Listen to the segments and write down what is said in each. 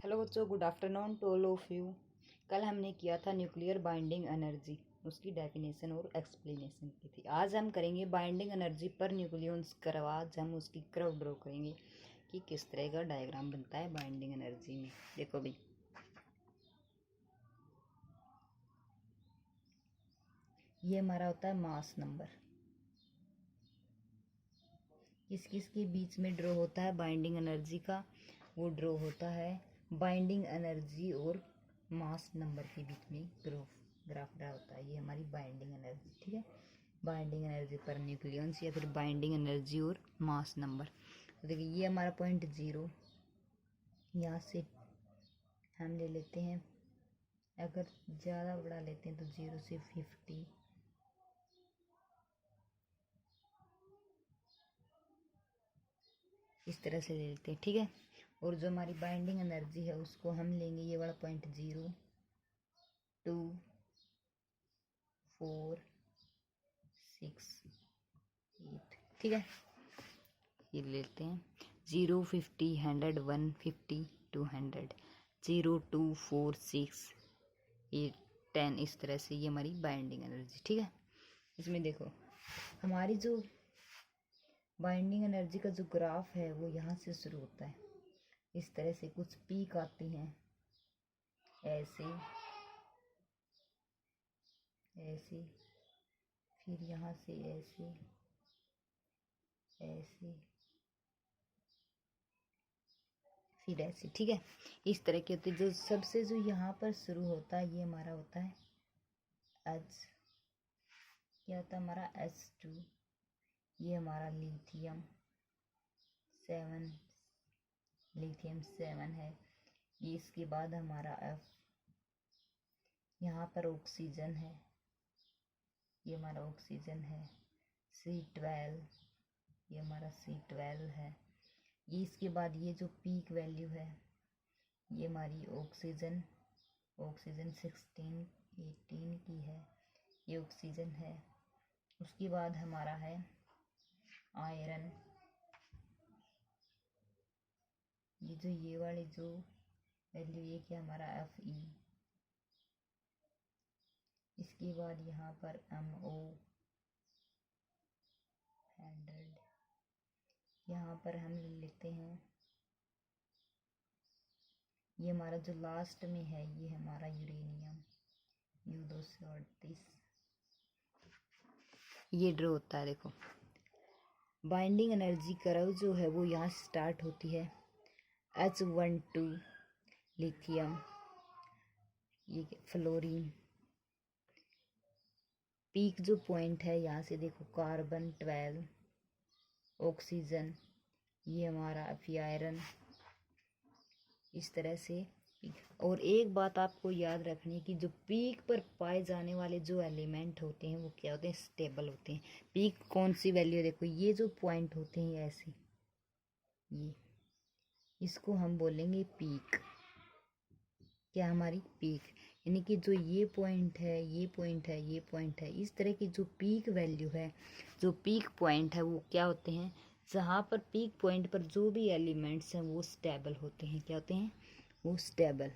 Hello बच्चों, good afternoon to all of you. कल हमने किया था न्यूक्लियर बाइंडिंग एनर्जी, उसकी डेफिनेशन और एक्सप्लेनेशन की थी। आज हम करेंगे बाइंडिंग एनर्जी पर न्यूक्लियॉन्स कर्व। आज हम उसकी कर्व ड्रॉ करेंगे कि किस तरह का डायग्राम बनता है बाइंडिंग एनर्जी में। देखो भाई, ये हमारा होता है मास नंबर। किस किस के बीच में ड्रॉ होता है बाइंडिंग एनर्जी का? वो ड्रॉ होता है बाइंडिंग एनर्जी और मास नंबर के बीच में ग्राफ ड्रा होता है। ये हमारी बाइंडिंग एनर्जी, ठीक है। बाइंडिंग एनर्जी पर न्यूक्लियॉन्स या फिर बाइंडिंग एनर्जी और मास नंबर। तो देखिए, ये हमारा पॉइंट 0, यहाँ से हम ले लेते हैं, अगर ज़्यादा बड़ा लेते हैं तो 0 से 50, इस तरह से ले लेते हैं, ठीक है। और जो हमारी बाइंडिंग एनर्जी है उसको हम लेंगे ये वाला पॉइंट 0, 2, 4, 6, 8, ठीक है। ये लेते हैं 0, 50, 100, 150, 200, 0, 2, 4, 6, 8, 10, इस तरह से ये हमारी बाइंडिंग एनर्जी, ठीक है। इसमें देखो, हमारी जो बाइंडिंग एनर्जी का जो ग्राफ है वो यहाँ से शुरू होता है। इस तरह से कुछ पीक आती हैं, ऐसे ऐसे, फिर यहाँ से ऐसे ऐसे, फिर ऐसे, ठीक है। इस तरह की होती है। जो सबसे जो यहाँ पर शुरू होता है ये हमारा होता है एच, क्या होता है हमारा H2। ये हमारा लिथियम 7 है। ये इसके बाद हमारा F, यहाँ पर ऑक्सीजन है, ये हमारा ऑक्सीजन है। C12, ये हमारा C12 है। ये इसके बाद ये जो पीक वैल्यू है ये हमारी ऑक्सीजन 16, 18 की है, ये ऑक्सीजन है। उसके बाद हमारा है आयरन, ये वाली जो वैल्यू ये क्या हमारा Fe। इसके बाद यहाँ पर MO 100, यहाँ पर हम ले लेते हैं ये हमारा जो लास्ट में है ये हमारा यूरेनियम U238। ये ड्रॉ होता है। देखो, बाइंडिंग एनर्जी कर्व जो है वो यहाँ से स्टार्ट होती है H12 लिथियम, ये फ्लोरीन। पीक जो पॉइंट है यहाँ से देखो, कार्बन 12, ऑक्सीजन, ये हमारा फिर आयरन, इस तरह से। और एक बात आपको याद रखनी है कि जो पीक पर पाए जाने वाले जो एलिमेंट होते हैं वो क्या होते हैं? स्टेबल होते हैं। पीक कौन सी वैल्यू? देखो, ये जो पॉइंट होते हैं ऐसे, ये इसको हम बोलेंगे पीक। क्या हमारी पीक, यानी कि जो ये पॉइंट है, ये पॉइंट है, ये पॉइंट है, इस तरह की जो पीक वैल्यू है, जो पीक पॉइंट है वो क्या होते हैं? जहाँ पर पीक पॉइंट पर जो भी एलिमेंट्स हैं वो स्टेबल होते हैं। क्या होते हैं? वो स्टेबल,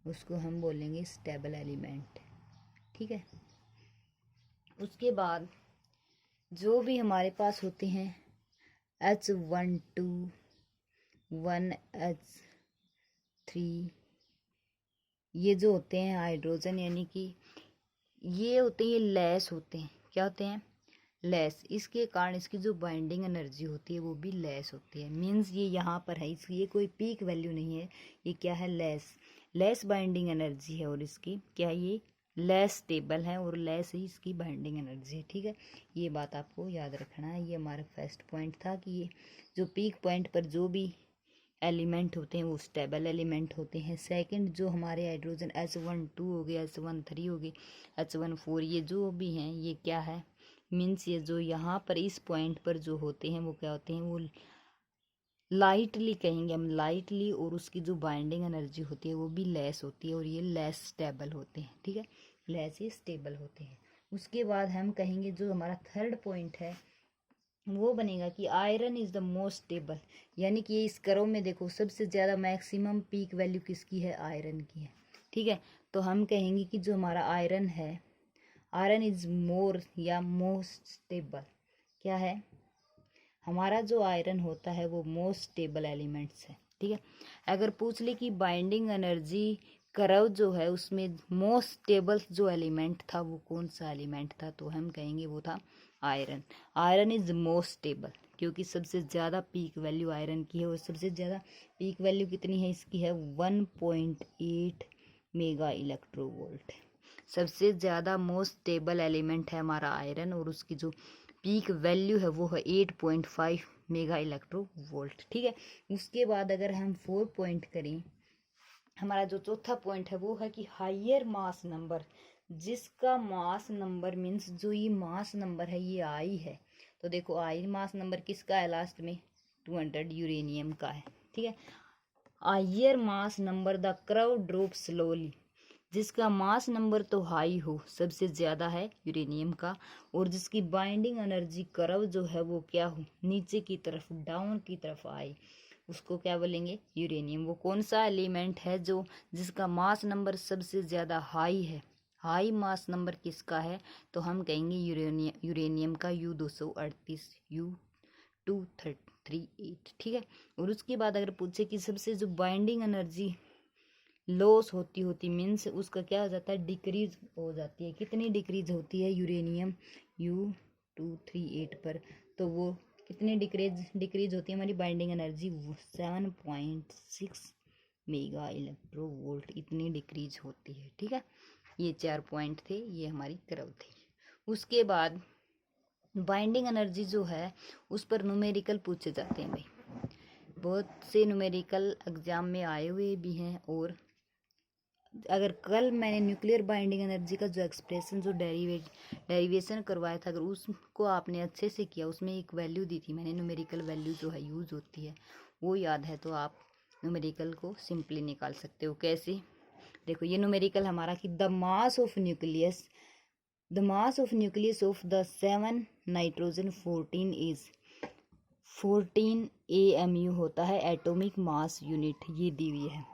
उसको हम बोलेंगे स्टेबल एलिमेंट, ठीक है। उसके बाद जो भी हमारे पास होते हैं H12, 1H3, ये जो होते हैं हाइड्रोजन, यानी कि ये होते हैं, ये लेस होते हैं। क्या होते हैं? लेस। इसके कारण इसकी जो बाइंडिंग एनर्जी होती है वो भी लेस होती है। मीन्स ये यहाँ पर है, इसकी ये कोई पीक वैल्यू नहीं है, ये क्या है? लेस बाइंडिंग एनर्जी है। और इसकी क्या है? ये लेस स्टेबल है और लेस ही इसकी बाइंडिंग एनर्जी है, ठीक है। ये बात आपको याद रखना है। ये हमारा फर्स्ट पॉइंट था कि ये जो पीक पॉइंट पर जो भी एलिमेंट होते हैं वो स्टेबल एलिमेंट होते हैं। सेकंड, जो हमारे हाइड्रोजन H12 हो गया, H13 हो गई, H14, ये जो भी हैं ये क्या है? मीन्स ये जो यहाँ पर इस पॉइंट पर जो होते हैं वो क्या होते हैं? वो लाइटली कहेंगे हम, लाइटली, और उसकी जो बाइंडिंग एनर्जी होती है वो भी लेस होती है और ये लेस स्टेबल होते हैं, ठीक है। लेस ही स्टेबल होते हैं। उसके बाद हम कहेंगे जो हमारा थर्ड पॉइंट है वो बनेगा कि iron is the most stable, यानी कि इस कर्व में देखो सबसे ज़्यादा मैक्सिमम पीक वैल्यू किसकी है, आयरन की है। ठीक है, तो हम कहेंगे कि जो हमारा आयरन है, आयरन इज मोर या मोस्ट स्टेबल, क्या है, हमारा जो आयरन होता है वो मोस्ट स्टेबल एलिमेंट्स है। ठीक है, अगर पूछ ले कि बाइंडिंग एनर्जी कर्व जो है उसमें मोस्ट स्टेबल जो एलिमेंट था वो कौन सा एलिमेंट था, तो हम कहेंगे वो था iron. Iron is most stable, क्योंकि सबसे ज़्यादा पीक वैल्यू आयरन की है, और सबसे ज़्यादा पीक वैल्यू कितनी है इसकी है 1.8 मेगा इलेक्ट्रोवोल्ट। सबसे ज़्यादा मोस्ट स्टेबल एलिमेंट है हमारा आयरन, और उसकी जो पीक वैल्यू है वो है 8.5 मेगा इलेक्ट्रो वोल्ट। ठीक है, उसके बाद अगर हम 4 पॉइंट करें, हमारा जो चौथा पॉइंट है वो है कि हायर मास नंबर, जिसका मास नंबर मीन्स जो ये मास नंबर है ये आई है, तो देखो आई मास नंबर किसका है लास्ट में, 200 यूरेनियम का है। ठीक है, higher mass number the curve drop slowly, जिसका मास नंबर तो हाई हो, सबसे ज़्यादा है यूरेनियम का, और जिसकी बाइंडिंग एनर्जी कर्व जो है वो क्या हो, नीचे की तरफ डाउन की तरफ आए, उसको क्या बोलेंगे, यूरेनियम। वो कौन सा एलिमेंट है जो जिसका मास नंबर सबसे ज़्यादा हाई है, हाई मास नंबर किसका है, तो हम कहेंगे यूरेनियम का U238 U2338। ठीक है, और उसके बाद अगर पूछे कि सबसे जो बाइंडिंग एनर्जी लॉस होती होती मीन्स उसका क्या हो जाता है, डिक्रीज हो जाती है, कितनी डिक्रीज होती है यूरेनियम U238 पर, तो वो कितनी डिक्रीज होती है हमारी बाइंडिंग एनर्जी, 7.6 मेगा इलेक्ट्रोवोल्ट, इतनी डिक्रीज होती है। ठीक है, ये 4 पॉइंट थे, ये हमारी कर्व थी। उसके बाद बाइंडिंग एनर्जी जो है उस पर न्यूमेरिकल पूछे जाते हैं भाई, बहुत से न्यूमेरिकल एग्जाम में आए हुए भी हैं, और अगर कल मैंने न्यूक्लियर बाइंडिंग एनर्जी का जो एक्सप्रेशन जो डेरिवेशन करवाया था, अगर उसको आपने अच्छे से किया, उसमें एक वैल्यू दी थी मैंने, न्यूमेरिकल वैल्यू जो है यूज़ होती है वो याद है, तो आप न्यूमेरिकल को सिंपली निकाल सकते हो। कैसे, देखो ये न्यूमेरिकल हमारा कि the mass of nucleus of the 7 nitrogen 14 is 14 AMU होता है एटॉमिक मास यूनिट, ये दी हुई है।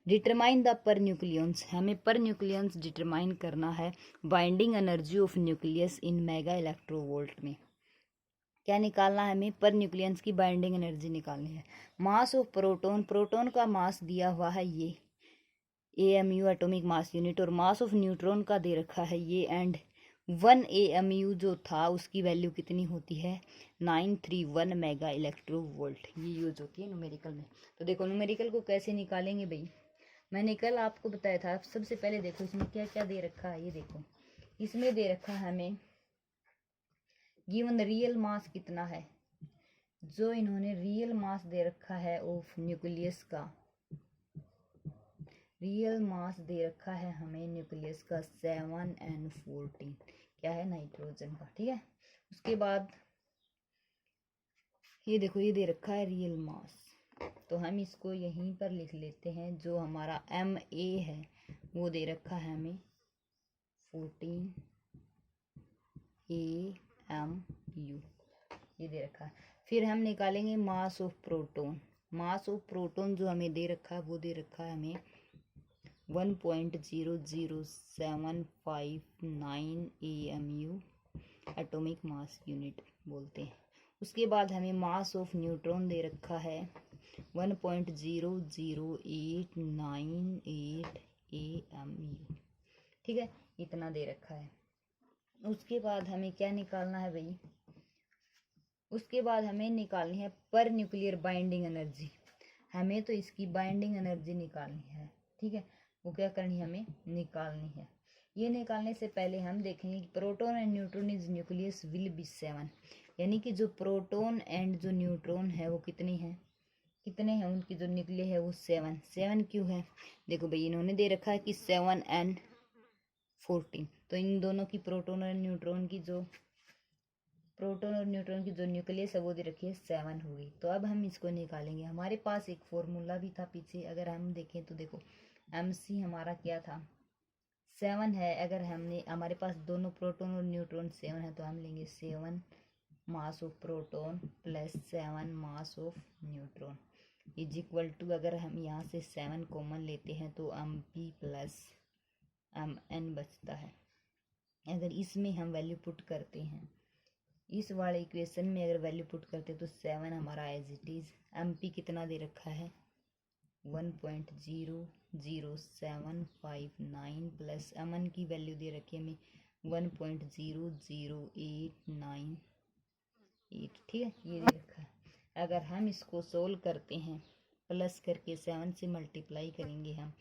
डिटरमाइन द पर न्यूक्लियंस, हमें पर न्यूक्लियंस डिटरमाइन करना है binding energy of nucleus in mega electronvolt में। क्या निकालना है हमें, पर न्यूक्लियंस की बाइंडिंग एनर्जी निकालनी है। मास ऑफ प्रोटॉन, प्रोटॉन का मास दिया हुआ है ये AMU एटॉमिक मास यूनिट, और मास ऑफ न्यूट्रॉन का दे रखा है ये, एंड 1 AMU जो था उसकी वैल्यू कितनी होती है 931 मेगा इलेक्ट्रोवोल्ट, ये यूज होती है न्यूमेरिकल में। तो देखो न्यूमेरिकल को कैसे निकालेंगे भाई, मैंने कल आपको बताया था। सबसे पहले देखो इसमें क्या क्या दे रखा है, ये देखो इसमें दे रखा है हमें गिवन रियल मास कितना है, जो इन्होंने रियल मास दे रखा है ऑफ न्यूक्लियस का, रियल मास दे रखा है हमें न्यूक्लियस का 7N14, क्या है, नाइट्रोजन का। ठीक है, उसके बाद ये देखो ये दे रखा है रियल मास, तो हम इसको यहीं पर लिख लेते हैं। जो हमारा MA है वो दे रखा है हमें 14 AMU, ये दे रखा है। फिर हम निकालेंगे मास of proton, mass of proton जो हमें दे रखा है वो दे रखा है हमें 1.00759 AMU एटॉमिक मास यूनिट बोलते हैं। उसके बाद हमें मास ऑफ न्यूट्रॉन दे रखा है 1.00898 AMU। ठीक है, इतना दे रखा है। उसके बाद हमें क्या निकालना है भाई, उसके बाद हमें निकालनी है पर न्यूक्लियर बाइंडिंग एनर्जी, हमें तो इसकी बाइंडिंग एनर्जी निकालनी है। ठीक है, वो क्या करनी है, हमें निकालनी है। ये निकालने से पहले हम देखेंगे कि proton and neutron is nucleus will be 7, यानी कि जो प्रोटॉन एंड जो न्यूट्रॉन है वो कितने हैं उनकी जो न्यूक्लियर है वो 7 क्यों है, देखो भाई इन्होंने दे रखा है कि 7N14, तो इन दोनों की प्रोटॉन और न्यूट्रॉन की जो न्यूक्लियस है वो दे रखी है 7 होगी। तो अब हम इसको निकालेंगे। हमारे पास एक फॉर्मूला भी था पीछे, अगर हम देखें तो देखो MC हमारा क्या था 7 है। अगर हमने हमारे पास दोनों प्रोटॉन और न्यूट्रॉन 7 है तो हम लेंगे 7 mass of proton plus 7 mass of neutron is equal to, अगर हम यहाँ से 7 कॉमन लेते हैं तो mp प्लस mn बचता है। अगर इसमें हम वैल्यू पुट करते हैं, इस वाले इक्वेशन में अगर वैल्यू पुट करते हैं तो 7 हमारा एज इट इज़, mp कितना दे रखा है 1.00759 प्लस mn की वैल्यू दे रखी है हमें 1.00898। ठीक है, ये दे रखा है। अगर हम इसको सोल्व करते हैं, प्लस करके 7 से मल्टीप्लाई करेंगे हम,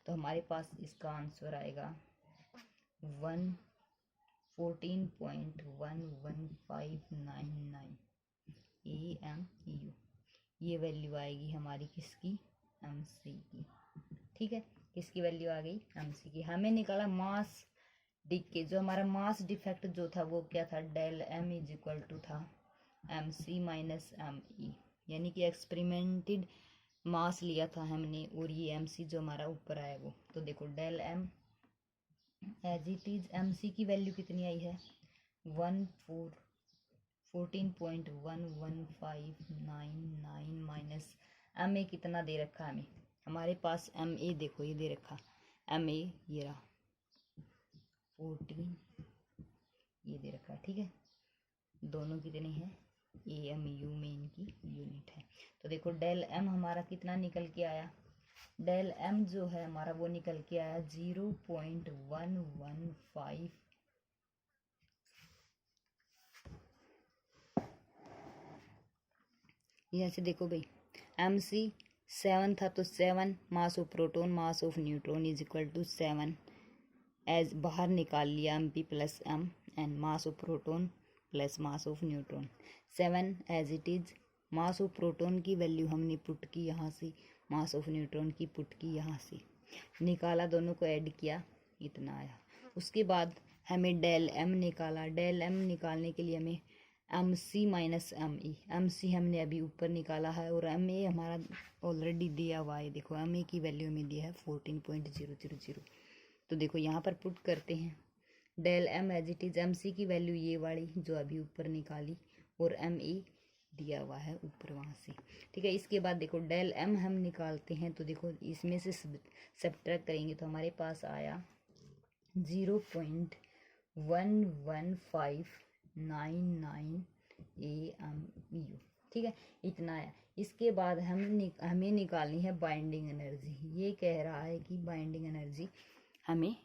तो हमारे पास इसका आंसर आएगा 114.11599 AMU। ये वैल्यू आएगी हमारी किसकी, MC की। ठीक है, किसकी वैल्यू आ गई, MC की। हमें निकाला मास डिके, जो हमारा मास डिफेक्ट जो था वो क्या था, del M is equal to था MC माइनस ME, यानी कि एक्सपेरिमेंटेड मास लिया था हमने और ये MC जो हमारा ऊपर आया वो। तो देखो del M as it is, MC की वैल्यू कितनी आई है 14.11599 माइनस MA कितना दे रखा है हमें, हमारे पास MA देखो ये दे रखा MA, ये रहा 14 ये दे रखा है। ठीक है, दोनों कितने हैं AMU में इनकी यूनिट है। तो देखो डेल M हमारा कितना निकल के आया, डेल M जो है हमारा वो निकल के आया 0.115। यहाँ से देखो भाई MC 7 था तो 7 mass of proton mass of neutron is equal to 7 as बाहर निकाल लिया MP plus MN, mass of proton plus mass of neutron 7 as it is. Mass of proton की वैल्यू हमने पुट की यहाँ से, मास ऑफ न्यूट्रॉन की put की यहाँ से, निकाला, दोनों को ऐड किया, इतना आया। उसके बाद हमें डेल M निकाला, डेल M निकालने के लिए हमें MC माइनस ME, MC हमने अभी ऊपर निकाला है और MA हमारा ऑलरेडी दिया हुआ है। देखो MA की वैल्यू हमें दिया है 14.000। तो देखो यहाँ पर पुट करते हैं del M as it is, MC की वैल्यू ये वाली जो अभी ऊपर निकाली और ME दिया हुआ है ऊपर वहाँ से। ठीक है, इसके बाद देखो डेल M हम निकालते हैं तो देखो इसमें से सब्ट्रैक्ट करेंगे तो हमारे पास आया 0.11599 AMU। ठीक है, इतना आया। इसके बाद हमें निकालनी है बाइंडिंग एनर्जी। ये कह रहा है कि बाइंडिंग एनर्जी हमें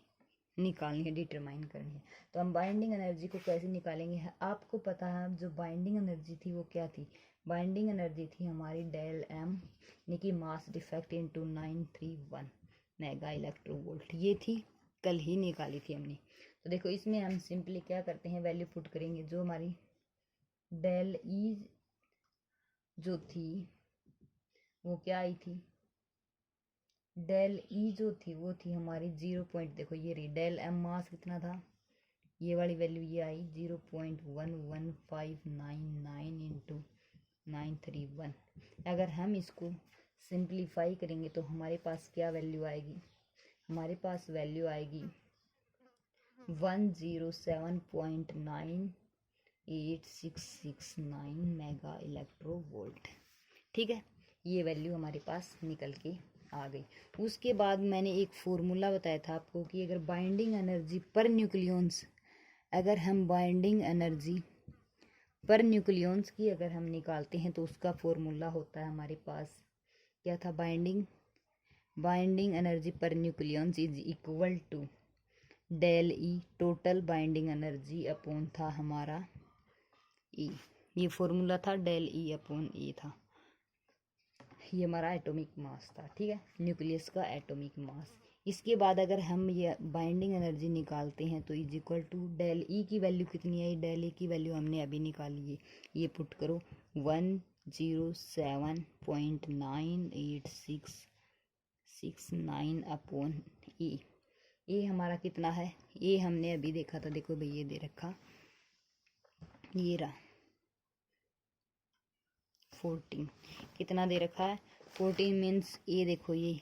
निकालनी है, डिटरमाइन करनी है। तो हम बाइंडिंग एनर्जी को कैसे निकालेंगे, आपको पता है जो बाइंडिंग एनर्जी थी वो क्या थी, बाइंडिंग एनर्जी थी हमारी डेल M यानी कि mass defect into 931 mega electronvolt. ये थी कल ही निकाली थी हमने। तो देखो इसमें हम सिंपली क्या करते हैं, वैल्यू पुट करेंगे। जो हमारी डेल E जो थी वो क्या आई थी, डेल E जो थी वो थी हमारी 0 पॉइंट, देखो ये रही डेल M मास कितना था, ये वाली वैल्यू ये आई 0.11599 इंटू 931। अगर हम इसको सिंप्लीफाई करेंगे तो हमारे पास क्या वैल्यू आएगी, हमारे पास वैल्यू आएगी 107.98669 मेगा इलेक्ट्रोवोल्ट। ठीक है, ये वैल्यू हमारे पास निकल के आ गई। उसके बाद मैंने एक फॉर्मूला बताया था आपको कि अगर बाइंडिंग एनर्जी पर न्यूक्लियॉन्स, अगर हम बाइंडिंग एनर्जी पर न्यूक्लियॉन्स की अगर हम निकालते हैं तो उसका फॉर्मूला होता है हमारे पास, क्या था, बाइंडिंग एनर्जी पर nucleons is equal to del E total binding energy upon था हमारा E। ये फॉर्मूला था डेल E अपॉन E था, ये हमारा एटॉमिक मास था। ठीक है, न्यूक्लियस का एटॉमिक मास। इसके बाद अगर हम ये बाइंडिंग एनर्जी निकालते हैं तो is equal to del E की वैल्यू कितनी आई, डेल E की वैल्यू हमने अभी निकाली है, ये पुट करो 107.98669 अपॉन E। ये हमारा कितना है, ये हमने अभी देखा था, देखो भाई ये दे रखा, ये रहा 14, कितना दे रखा है 14 मीन्स ये देखो ये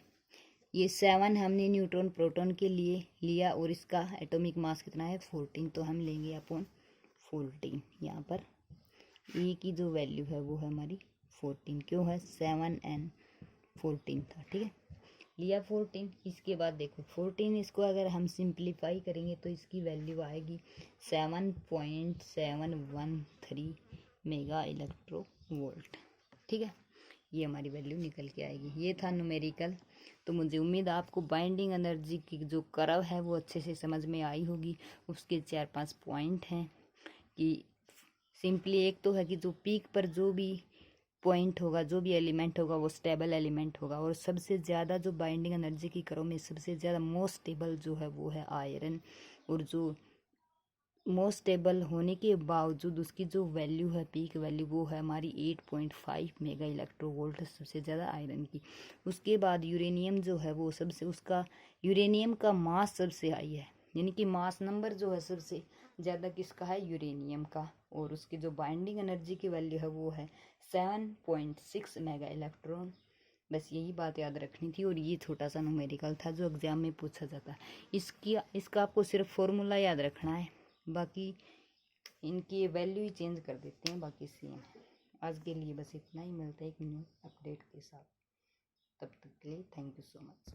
7 हमने न्यूट्रॉन प्रोटॉन के लिए लिया और इसका एटॉमिक मास कितना है 14, तो हम लेंगे अपॉन 14 यहाँ पर ए की जो वैल्यू है वो है हमारी 14। क्यों है 7 एंड 14 था, ठीक है, लिया 14। इसके बाद देखो 14 इसको अगर हम सिंप्लीफाई करेंगे तो इसकी वैल्यू आएगी 7.713 मेगा इलेक्ट्रो वोल्ट, ठीक है, ये हमारी वैल्यू निकल के आएगी। ये था न्यूमेरिकल। तो मुझे उम्मीद है आपको बाइंडिंग एनर्जी की जो कर्व है वो अच्छे से समझ में आई होगी। उसके 4-5 पॉइंट हैं कि सिंपली एक तो है कि जो पीक पर जो भी पॉइंट होगा, जो भी एलिमेंट होगा वो स्टेबल एलिमेंट होगा, और सबसे ज़्यादा जो बाइंडिंग एनर्जी की कर्व में सबसे ज़्यादा मोस्ट स्टेबल जो है वो है आयरन, और जो मोस्ट स्टेबल होने के बावजूद उसकी जो वैल्यू है पीक वैल्यू वो है हमारी 8.5 मेगा इलेक्ट्रो वोल्ट, सबसे ज़्यादा आयरन की। उसके बाद यूरेनियम जो है वो सबसे, उसका यूरेनियम का मास सबसे हाई है, यानी कि मास नंबर जो है सबसे ज़्यादा किसका है, यूरेनियम का, और उसकी जो बाइंडिंग एनर्जी की वैल्यू है वो है 7.6 मेगा इलेक्ट्रॉन। बस यही बात याद रखनी थी, और ये छोटा सा न्यूमेरिकल था जो एग्जाम में पूछा जाता है। इसका आपको सिर्फ फॉर्मूला याद रखना है, बाकी इनकी वैल्यू ही चेंज कर देते हैं, बाकी सेम है। आज के लिए बस इतना ही, मिलता है एक न्यू अपडेट के साथ, तब तक के लिए थैंक यू सो मच।